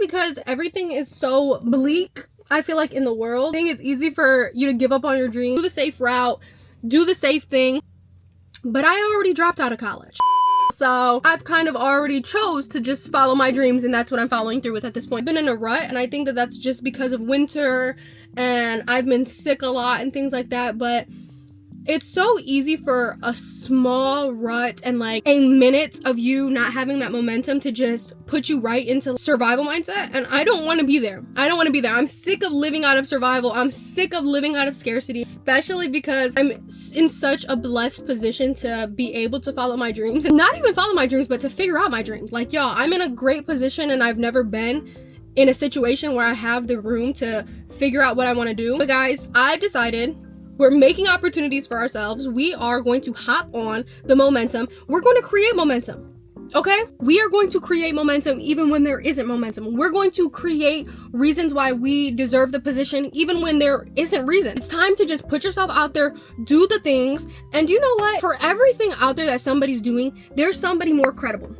because everything is so bleak, I feel like, in the world. I think it's easy for you to give up on your dream, do the safe route, do the safe thing. But I already dropped out of college. So I've kind of already chose to just follow my dreams, and that's what I'm following through with at this point. I've been in a rut, and I think that that's just because of winter, and I've been sick a lot and things like that. But it's so easy for a small rut and like a minute of you not having that momentum to just put you right into survival mindset. And I don't want to be there. I don't want to be there. I'm sick of living out of survival. I'm sick of living out of scarcity, especially because I'm in such a blessed position to be able to follow my dreams, and not even follow my dreams, but to figure out my dreams. Like, y'all, I'm in a great position, and I've never been in a situation where I have the room to figure out what I want to do. But guys, I've decided we're making opportunities for ourselves. We are going to hop on the momentum. We're going to create momentum. Okay? We are going to create momentum even when there isn't momentum. We're going to create reasons why we deserve the position even when there isn't reason. It's time to just put yourself out there, do the things, and you know what? For everything out there that somebody's doing, there's somebody more credible.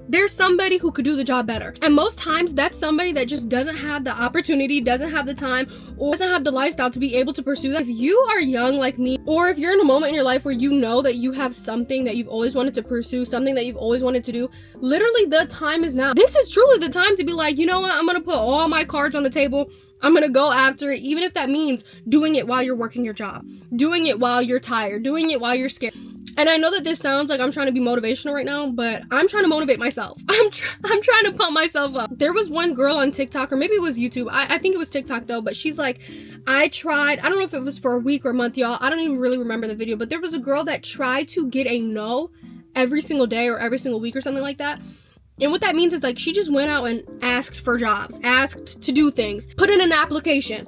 There's somebody who could do the job better. And most times that's somebody that just doesn't have the opportunity, doesn't have the time, or doesn't have the lifestyle to be able to pursue that. If you are young like me, or if you're in a moment in your life where you know that you have something that you've always wanted to pursue, something that you've always wanted to do, literally the time is now. This is truly the time to be like, you know what? I'm gonna put all my cards on the table. I'm gonna go after it, even if that means doing it while you're working your job, doing it while you're tired, doing it while you're scared. And I know that this sounds like I'm trying to be motivational right now, but I'm trying to motivate myself. I'm trying to pump myself up. There was one girl on TikTok, or maybe it was YouTube. I think it was TikTok though, but she's like, I don't know if it was for a week or a month, y'all. I don't even really remember the video, but there was a girl that tried to get a no every single day or every single week or something like that. And what that means is like she just went out and asked for jobs, asked to do things, put in an application,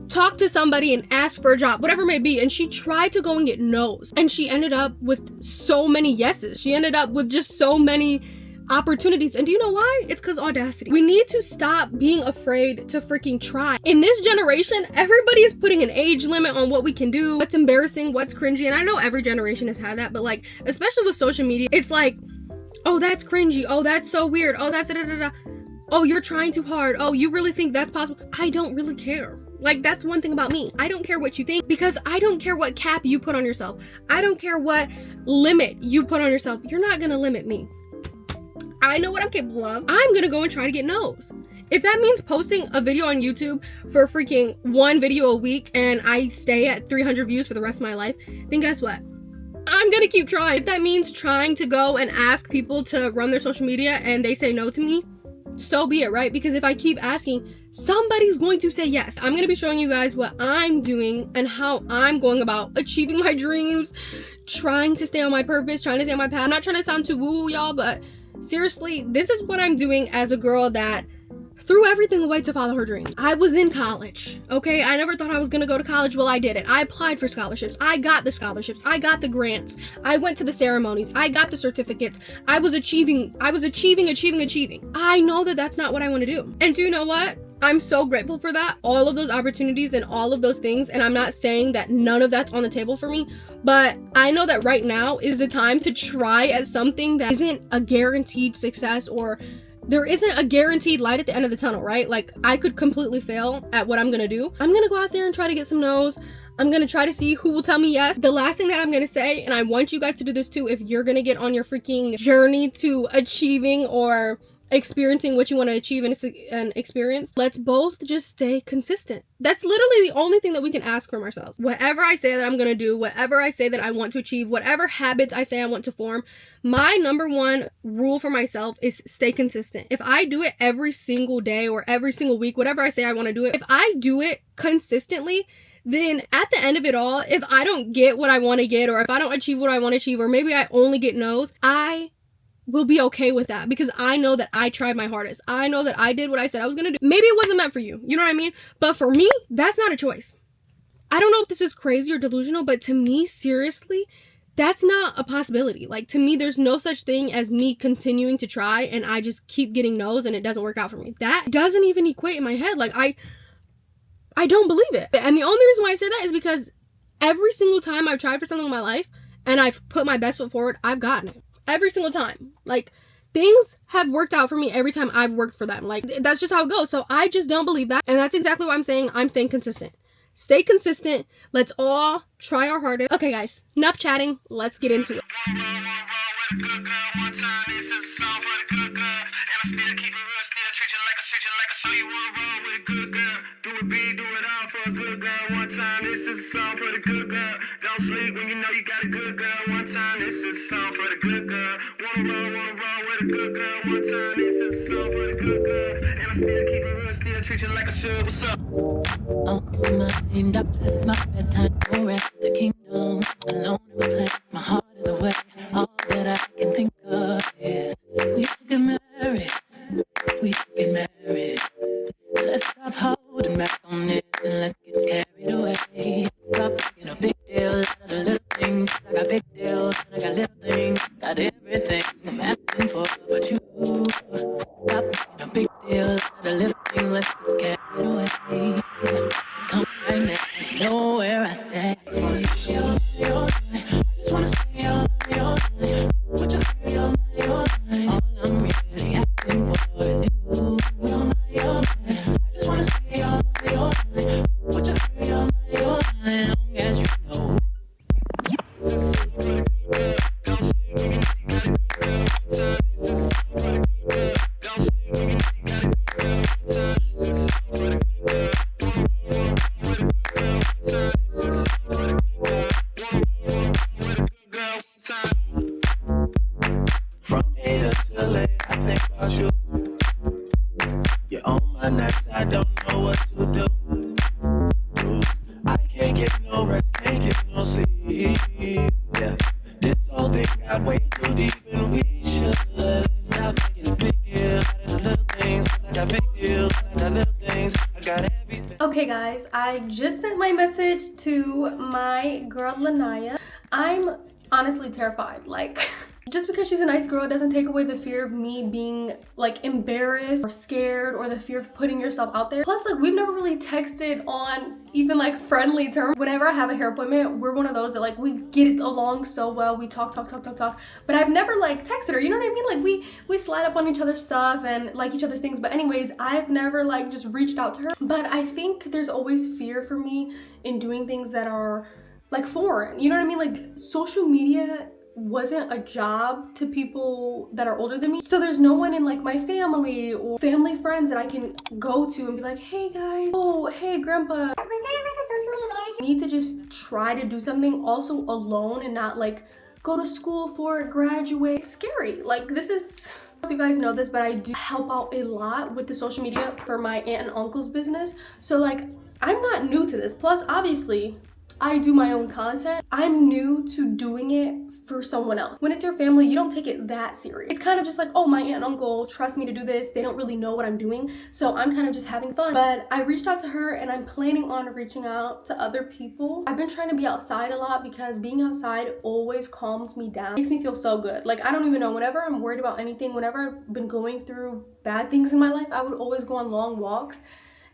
talk to somebody and ask for a job, whatever it may be. And she tried to go and get no's, and she ended up with so many yeses. She ended up with just so many opportunities. And do you know why? It's because audacity. We need to stop being afraid to freaking try. In this generation, everybody is putting an age limit on what we can do, what's embarrassing, what's cringy. And I know every generation has had that, but like, especially with social media, it's like, oh, that's cringy. Oh, that's so weird. Oh, that's da-da-da-da. Oh, you're trying too hard. Oh, you really think that's possible? I don't really care. Like, that's one thing about me. I don't care what you think, because I don't care what cap you put on yourself. I don't care what limit you put on yourself. You're not gonna limit me. I know what I'm capable of. I'm gonna go and try to get no's. If that means posting a video on YouTube for freaking one video a week and I stay at 300 views for the rest of my life, then guess what? I'm gonna keep trying. If that means trying to go and ask people to run their social media and they say no to me, so be it, right? Because if I keep asking, somebody's going to say yes. I'm going to be showing you guys what I'm doing and how I'm going about achieving my dreams, trying to stay on my purpose, trying to stay on my path. I'm not trying to sound too woo, y'all, but seriously, this is what I'm doing as a girl that threw everything away to follow her dreams. I was in college, okay? I never thought I was gonna go to college. Well, I did it. I applied for scholarships. I got the scholarships. I got the grants. I went to the ceremonies. I got the certificates. I was achieving. I know that that's not what I want to do. And do you know what? I'm so grateful for that. All of those opportunities and all of those things. And I'm not saying that none of that's on the table for me, but I know that right now is the time to try at something that isn't a guaranteed success, or there isn't a guaranteed light at the end of the tunnel, right? Like, I could completely fail at what I'm gonna do. I'm gonna go out there and try to get some no's. I'm gonna try to see who will tell me yes. The last thing that I'm gonna say, and I want you guys to do this too, if you're gonna get on your freaking journey to achieving or experiencing what you want to achieve and experience, let's both just stay consistent. That's literally the only thing that we can ask from ourselves. Whatever I say that I'm going to do, whatever I say that I want to achieve, whatever habits I say I want to form, my number one rule for myself is stay consistent. If I do it every single day or every single week, whatever I say I want to do it, if I do it consistently, then at the end of it all, if I don't get what I want to get, or if I don't achieve what I want to achieve, or maybe I only get no's, I will be okay with that, because I know that I tried my hardest. I know that I did what I said I was gonna do. Maybe it wasn't meant for you, you know what I mean? But for me, that's not a choice. I don't know if this is crazy or delusional, but to me, seriously, that's not a possibility. Like, to me, there's no such thing as me continuing to try and I just keep getting no's and it doesn't work out for me. That doesn't even equate in my head. Like, I don't believe it. And the only reason why I say that is because every single time I've tried for something in my life and I've put my best foot forward, I've gotten it. Every single time. Like, things have worked out for me every time I've worked for them. Like, that's just how it goes. So I just don't believe that. And that's exactly why I'm saying I'm staying consistent. Stay consistent. Let's all try our hardest. Okay, guys, enough chatting. Let's get into it. Don't sleep when you know you got a good girl. One time, this is a song for the good girl. Wanna roll with a good girl. One time, this is a song for the good girl. And I still keep it real, still treat you like I should. What's up? On my mind, I bless my bedtime. We're at the kingdom, alone in my place. My heart is away. All that I can think of is we should get married. We should get married. Let's stop holding back on this and let's get carried away. Stop making a big deal out of the little things. I got big deals and I got little things. Got everything I'm asking for, but you stop making a big deal out of the little things. Let's get carried away. Come right now, you know where I stay. I just wanna stay all night. I just wanna stay all night. Would you hurry all night? All I'm really asking for is you. All night. I just wanna stay all night. Would you hurry all night? Long as you know. From here to LA, I think about you. You're on my nights, I don't know what to do. I can't get no rest, can't get no sleep. Yeah, this whole thing got way too deep, and we should stop making a big deal out of the little things. 'Cause I got big deals, and I got little things. I got everything. Okay, guys, I just sent my message to my girl Lanaya. I'm honestly terrified. Like, just because she's a nice girl, it doesn't take away the fear of me being like embarrassed or scared, or the fear of putting yourself out there. Plus, like, we've never really texted on even like friendly terms. Whenever I have a hair appointment, we're one of those that like we get along so well. We talk, but I've never like texted her, you know what I mean? Like we slide up on each other's stuff and like each other's things. But anyways, I've never like just reached out to her. But I think there's always fear for me in doing things that are like foreign, you know what I mean? Like, social media wasn't a job to people that are older than me. So there's no one in like my family or family friends that I can go to and be like, hey guys, oh, hey grandpa. Was there like a social media manager? I need to just try to do something also alone and not like go to school for it, graduate. It's scary. Like, this is, I don't know if you guys know this, but I do help out a lot with the social media for my aunt and uncle's business. So like, I'm not new to this. Plus, obviously, I do my own content. I'm new to doing it for someone else. When it's your family, you don't take it that serious. It's kind of just like, oh, my aunt and uncle trust me to do this. They don't really know what I'm doing, so I'm kind of just having fun. But I reached out to her, and I'm planning on reaching out to other people. I've been trying to be outside a lot because being outside always calms me down. It makes me feel so good. Like, I don't even know, whenever I'm worried about anything, whenever I've been going through bad things in my life, I would always go on long walks.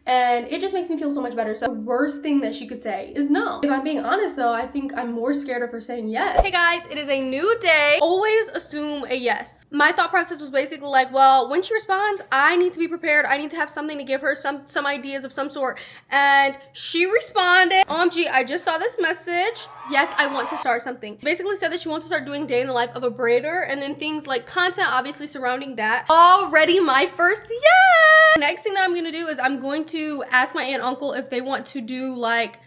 And it just makes me feel so much better. So the worst thing that she could say is no. If I'm being honest though, I think I'm more scared of her saying yes. Hey guys, it is a new day. Always assume a yes. My thought process was basically like, well, when she responds, I need to be prepared. I need to have something to give her, some ideas of some sort. And she responded. OMG, I just saw this message. Yes, I want to start something. Basically said that she wants to start doing day in the life of a braider, and then things like content obviously surrounding that. Already my first yes! Next thing that I'm gonna do is I'm going to ask my aunt and uncle if they want to do like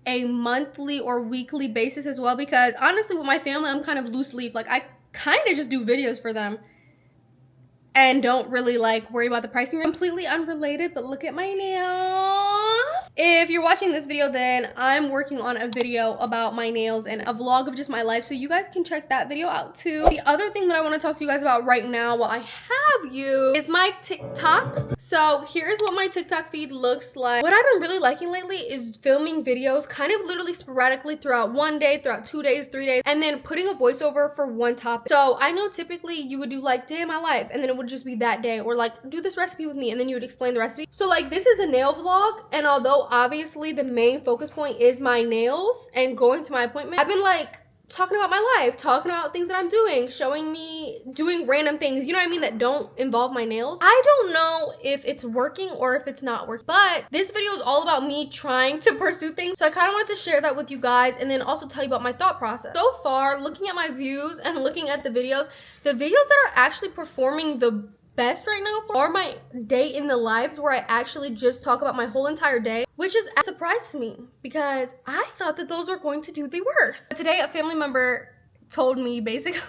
a monthly or weekly basis as well, because honestly with my family, I'm kind of loose leaf. Like, I kind of just do videos for them and don't really like worry about the pricing. Completely unrelated, but look at my nails. If you're watching this video, then I'm working on a video about my nails and a vlog of just my life, so you guys can check that video out too. The other thing that I want to talk to you guys about right now while I have you is my TikTok. So here's what my TikTok feed looks like. What I've been really liking lately is filming videos kind of literally sporadically throughout one day, throughout 2 days, 3 days, and then putting a voiceover for one topic. So I know typically you would do like day in my life, and then it would just be that day, or like do this recipe with me, and then you would explain the recipe. So like, this is a nail vlog, and although obviously the main focus point is my nails and going to my appointment, I've been like talking about my life, talking about things that I'm doing, showing me doing random things, you know what I mean, that don't involve my nails. I don't know if it's working or if it's not working, but this video is all about me trying to pursue things. So I kind of wanted to share that with you guys and then also tell you about my thought process. So far, looking at my views and looking at the videos that are actually performing the best right now are my day in the lives, where I actually just talk about my whole entire day, which is a surprise to me because I thought that those were going to do the worst. Today, a family member told me basically,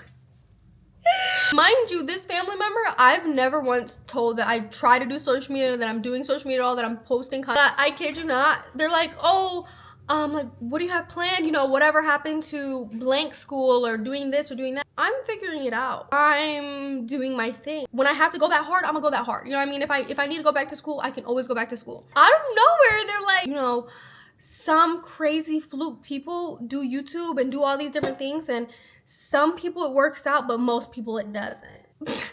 mind you, this family member, I've never once told that I try to do social media, that I'm doing social media at all, that I'm posting content. I kid you not. They're like, oh, like, what do you have planned? You know, whatever happened to blank school or doing this or doing that. I'm figuring it out. I'm doing my thing. When I have to go that hard, I'm gonna go that hard. You know what I mean? If I need to go back to school, I can always go back to school. Out of nowhere, they're like, you know, some crazy fluke people do YouTube and do all these different things, and some people it works out, but most people it doesn't.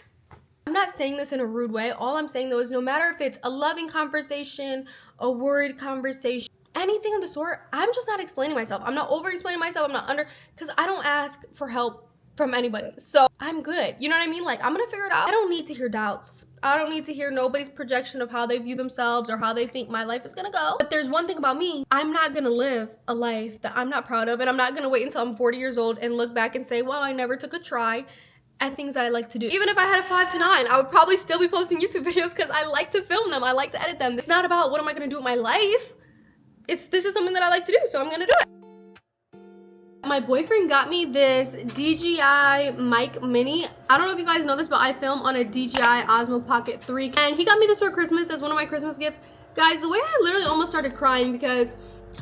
I'm not saying this in a rude way. All I'm saying though is no matter if it's a loving conversation, a worried conversation, anything of the sort, I'm just not explaining myself. I'm not over explaining myself. I'm not because I don't ask for help from anybody. So I'm good. You know what I mean? Like, I'm gonna figure it out. I don't need to hear doubts. I don't need to hear nobody's projection of how they view themselves or how they think my life is gonna go. But there's one thing about me, I'm not gonna live a life that I'm not proud of, and I'm not gonna wait until I'm 40 years old and look back and say, well, I never took a try at things that I like to do. Even if I had a 5 to 9, I would probably still be posting YouTube videos because I like to film them. I like to edit them. It's not about what am I gonna do with my life. This is something that I like to do, so I'm gonna do it. My boyfriend got me this DJI mic mini. I don't know if you guys know this, but I film on a DJI Osmo Pocket 3, and he got me this for Christmas as one of my Christmas gifts. Guys, the way I literally almost started crying, because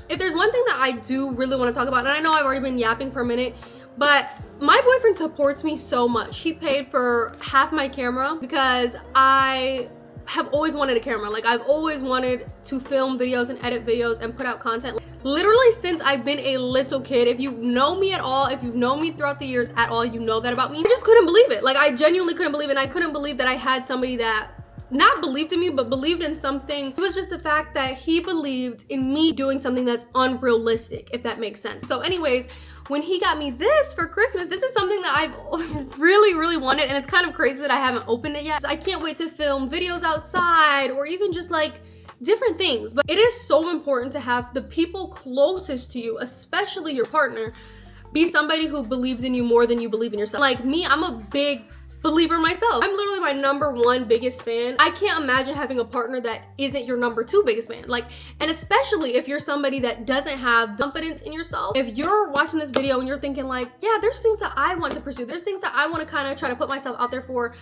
if there's one thing that I do really want to talk about, and I know I've already been yapping for a minute, but my boyfriend supports me so much. He paid for half my camera because I have always wanted a camera. Like, I've always wanted to film videos and edit videos and put out content. Literally since I've been a little kid. If you know me at all, if you've known me throughout the years at all, you know that about me. I just couldn't believe it. Like, I genuinely couldn't believe it. And I couldn't believe that I had somebody that not believed in me, but believed in something. It was just the fact that he believed in me doing something that's unrealistic, if that makes sense. So anyways, when he got me this for Christmas, this is something that I've really wanted, and it's kind of crazy that I haven't opened it yet. So I can't wait to film videos outside or even just like different things. But it is so important to have the people closest to you, especially your partner, be somebody who believes in you more than you believe in yourself. Like me, I'm a big believer myself. I'm literally my #1 biggest fan. I can't imagine having a partner that isn't your #2 biggest fan. Like, and especially if you're somebody that doesn't have confidence in yourself. If you're watching this video and you're thinking like, yeah, there's things that I want to pursue, there's things that I want to kind of try to put myself out there for,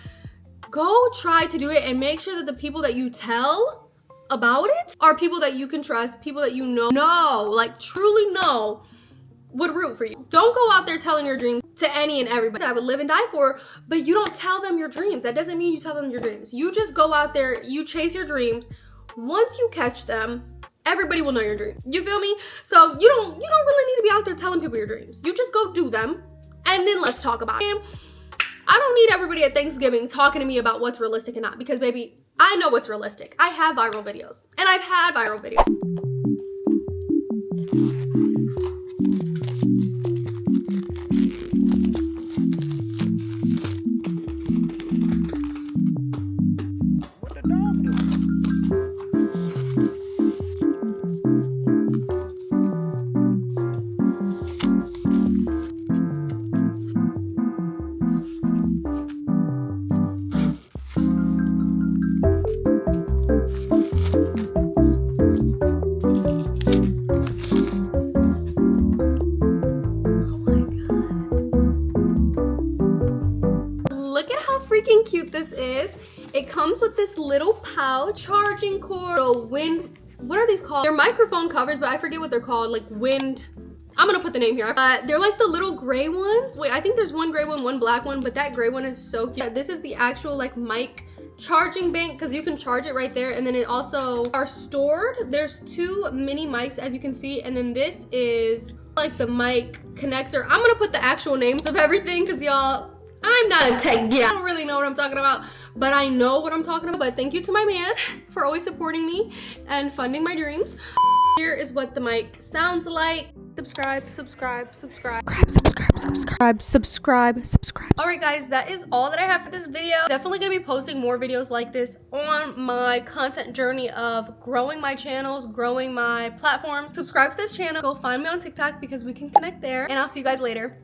go try to do it, and make sure that the people that you tell about it are people that you can trust, people that you know, like truly know, would root for you. Don't go out there telling your dreams to any and everybody that I would live and die for, but you don't tell them your dreams. That doesn't mean you tell them your dreams. You just go out there, you chase your dreams. Once you catch them, everybody will know your dream. You feel me? So you don't really need to be out there telling people your dreams. You just go do them, and then let's talk about it. I don't need everybody at Thanksgiving talking to me about what's realistic and not, because baby, I know what's realistic. I have viral videos, and I've had viral videos. Freaking cute this is. It comes with this little pouch, charging cord, wind, what are these called? They're microphone covers, but I forget what they're called, like wind, I'm gonna put the name here. They're like the little gray ones. Wait, I think there's one gray one, one black one, but that gray one is so cute. This is the actual like mic charging bank, because you can charge it right there, and then it also are stored. There's 2 mini mics, as you can see, and then this is like the mic connector. I'm gonna put the actual names of everything, because y'all, I'm not a tech geek. I don't really know what I'm talking about, but I know what I'm talking about. But thank you to my man for always supporting me and funding my dreams. Here is what the mic sounds like. Subscribe. subscribe. All right, guys, that is all that I have for this video. Definitely gonna be posting more videos like this on my content journey of growing my channels, growing my platforms. Subscribe to this channel. Go find me on TikTok because we can connect there. And I'll see you guys later.